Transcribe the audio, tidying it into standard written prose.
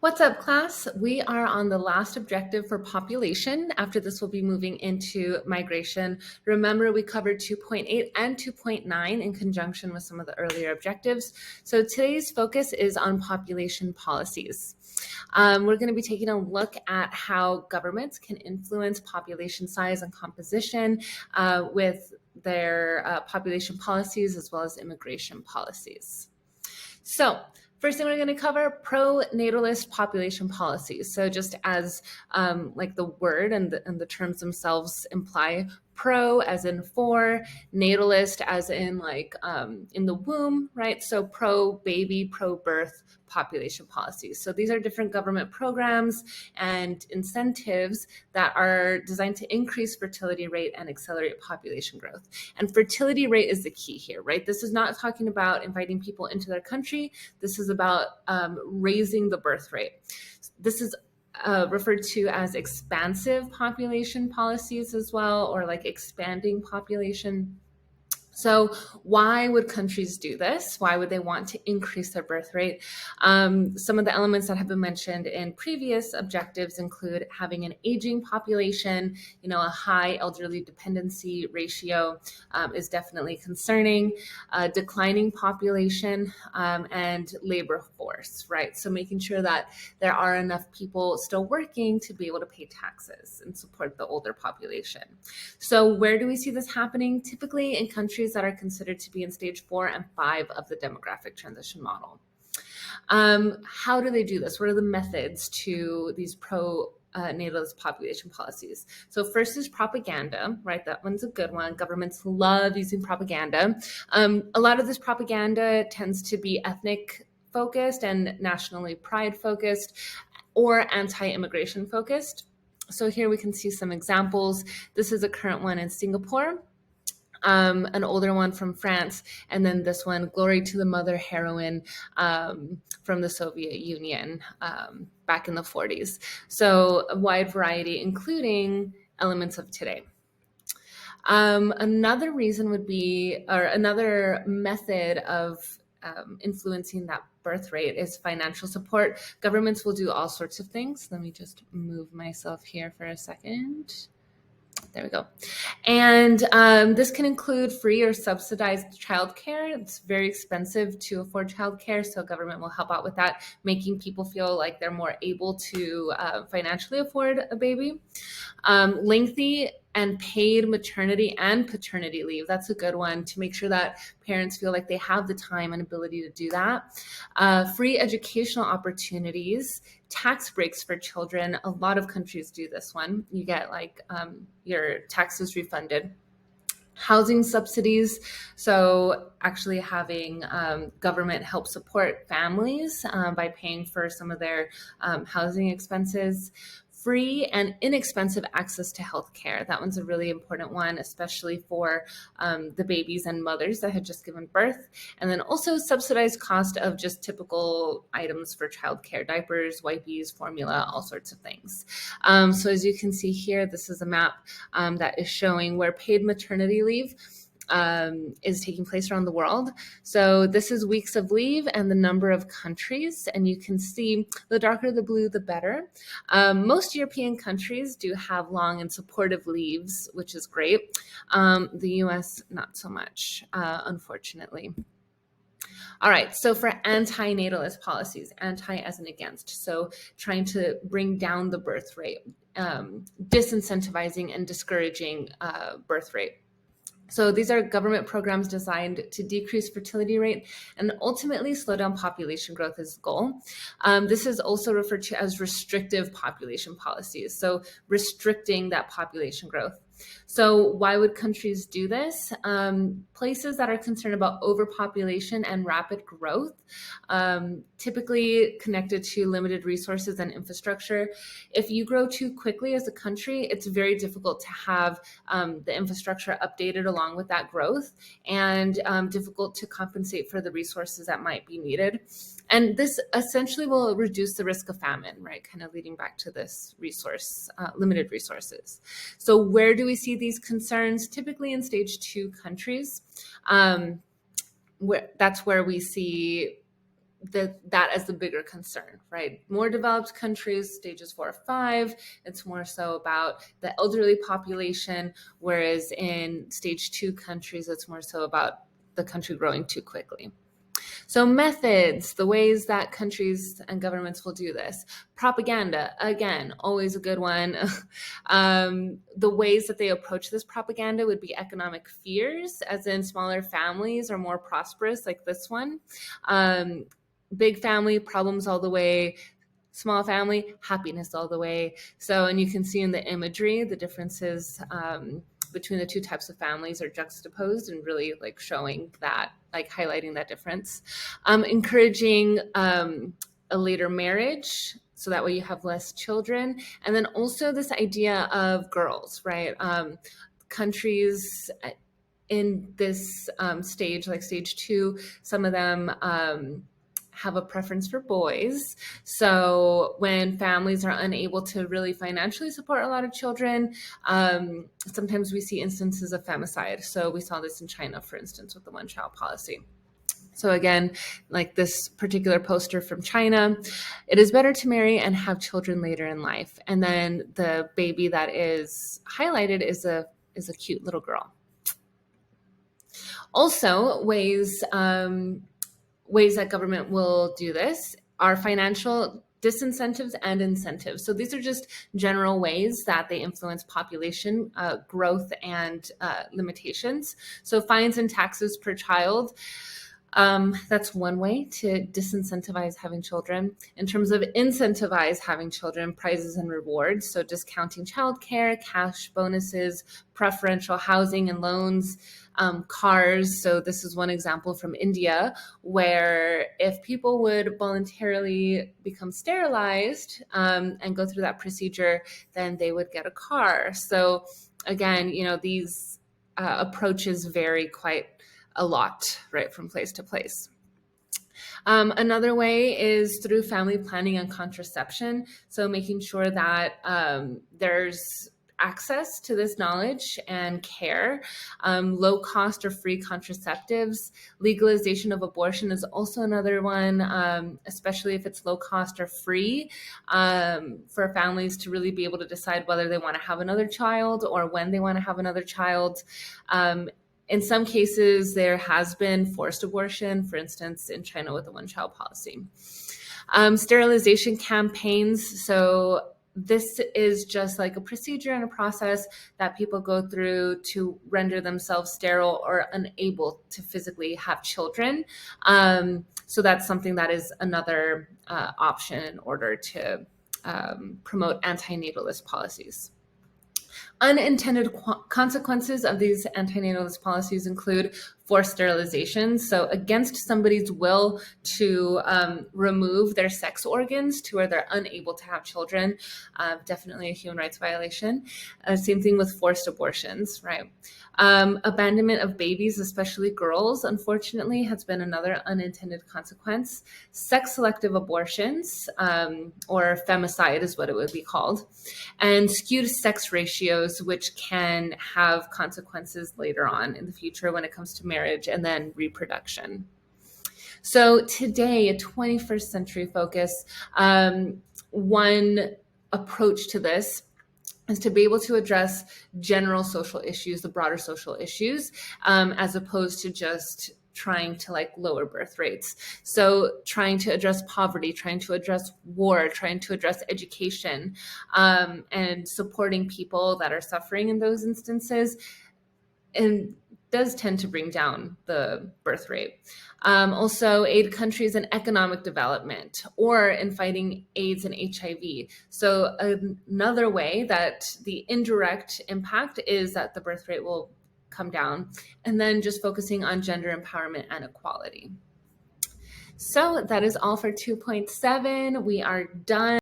What's up, class? We are on the last objective for population. After this, we'll be moving into migration. Remember, we covered 2.8 and 2.9 in conjunction with some of the earlier objectives. So today's focus is on population policies. We're going to be taking a look at how governments can influence population size and composition with their population policies as well as immigration policies. So first thing we're going to cover, pro-natalist population policies. So just as like the word and the terms themselves imply, pro as in for, natalist as in like in the womb, right? So pro-baby, pro-birth population policies. So these are different government programs and incentives that are designed to increase fertility rate and accelerate population growth. And fertility rate is the key here, right? This is not talking about inviting people into their country. This is about raising the birth rate. This is referred to as expansive population policies as well, or like expanding population. So why would countries do this? Why would they want to increase their birth rate? Some of the elements that have been mentioned in previous objectives include having an aging population, a high elderly dependency ratio is definitely concerning, declining population, and labor force, right? So making sure that there are enough people still working to be able to pay taxes and support the older population. So where do we see this happening? Typically in countries that are considered to be in stage 4 and 5 of the demographic transition model. How do they do this? What are the methods to these pro-natalist population policies? So first is propaganda, right? That one's a good one. Governments love using propaganda. A lot of this propaganda tends to be ethnic focused and nationally pride focused or anti-immigration focused. So here we can see some examples. This is a current one in Singapore, an older one from France, and then this one, Glory to the Mother heroine from the Soviet Union back in the 40s. So a wide variety, including elements of today. Another reason would be, or another method of influencing that birth rate is financial support. Governments will do all sorts of things. Let me just move myself here for a second. There we go. And this can include free or subsidized childcare. It's very expensive to afford childcare, so government will help out with that, making people feel like they're more able to financially afford a baby. Lengthy and paid maternity and paternity leave. That's a good one to make sure that parents feel like they have the time and ability to do that. Free educational opportunities, tax breaks for children. A lot of countries do this one. You get like your taxes refunded. Housing subsidies, so actually having government help support families by paying for some of their housing expenses. Free and inexpensive access to healthcare. That one's a really important one, especially for the babies and mothers that had just given birth. And then also subsidized cost of just typical items for childcare, diapers, wipes, formula, all sorts of things. So as you can see here, this is a map that is showing where paid maternity leave is taking place around the world. So this is weeks of leave and the number of countries, and you can see the darker the blue, the better. Most European countries do have long and supportive leaves, which is great. The US, not so much, unfortunately. All right, so for anti-natalist policies, anti as in against, so trying to bring down the birth rate, disincentivizing and discouraging birth rate. So these are government programs designed to decrease fertility rate and ultimately slow down population growth as a goal. This is also referred to as restrictive population policies, so restricting that population growth. So why would countries do this? Places that are concerned about overpopulation and rapid growth, typically connected to limited resources and infrastructure. If you grow too quickly as a country, it's very difficult to have the infrastructure updated along with that growth, and difficult to compensate for the resources that might be needed. And this essentially will reduce the risk of famine, right? Kind of leading back to this limited resources. So where do we see these concerns? Typically in stage 2 countries. That's where we see that as the bigger concern, right? More developed countries, stages 4 or 5, it's more so about the elderly population, whereas in stage 2 countries, it's more so about the country growing too quickly. So methods, the ways that countries and governments will do this. Propaganda, again, always a good one. The ways that they approach this propaganda would be economic fears, as in smaller families are more prosperous, like this one. Big family, problems all the way. Small family, happiness all the way. So, and you can see in the imagery, the differences between the two types of families are juxtaposed and really like showing that, like highlighting that difference. Encouraging a later marriage, so that way you have less children. And then also this idea of girls, right? Countries in this stage, like stage 2, some of them have a preference for boys. So when families are unable to really financially support a lot of children, sometimes we see instances of femicide. So we saw this in China, for instance, with the one-child policy. So again, like this particular poster from China, it is better to marry and have children later in life. And then the baby that is highlighted is a cute little girl. Also, ways that government will do this are financial disincentives and incentives. So these are just general ways that they influence population growth and limitations. So fines and taxes per child. That's one way to disincentivize having children. In terms of incentivize having children, prizes and rewards. So discounting childcare, cash bonuses, preferential housing and loans, cars. So this is one example from India, where if people would voluntarily become sterilized and go through that procedure, then they would get a car. So again, these approaches vary quite a lot, right, from place to place. Another way is through family planning and contraception. So making sure that there's access to this knowledge and care, low cost or free contraceptives. Legalization of abortion is also another one, especially if it's low cost or free, for families to really be able to decide whether they want to have another child or when they want to have another child. In some cases, there has been forced abortion, for instance, in China with the one-child policy. Sterilization campaigns. So this is just like a procedure and a process that people go through to render themselves sterile or unable to physically have children. So that's something that is another option in order to promote antinatalist policies. Unintended consequences of these antinatalist policies include forced sterilization. So against somebody's will to remove their sex organs to where they're unable to have children, definitely a human rights violation. Same thing with forced abortions, right? Abandonment of babies, especially girls, unfortunately, has been another unintended consequence. Sex selective abortions, or femicide is what it would be called, and skewed sex ratios, which can have consequences later on in the future when it comes to marriage and then reproduction. So today, a 21st century focus, one approach to this is to be able to address general social issues, the broader social issues, as opposed to just trying to lower birth rates. So trying to address poverty, trying to address war, trying to address education, and supporting people that are suffering in those instances, and does tend to bring down the birth rate. Also aid countries in economic development or in fighting AIDS and HIV. So another way that the indirect impact is that the birth rate will come down, and then just focusing on gender empowerment and equality. So that is all for 2.7. We are done.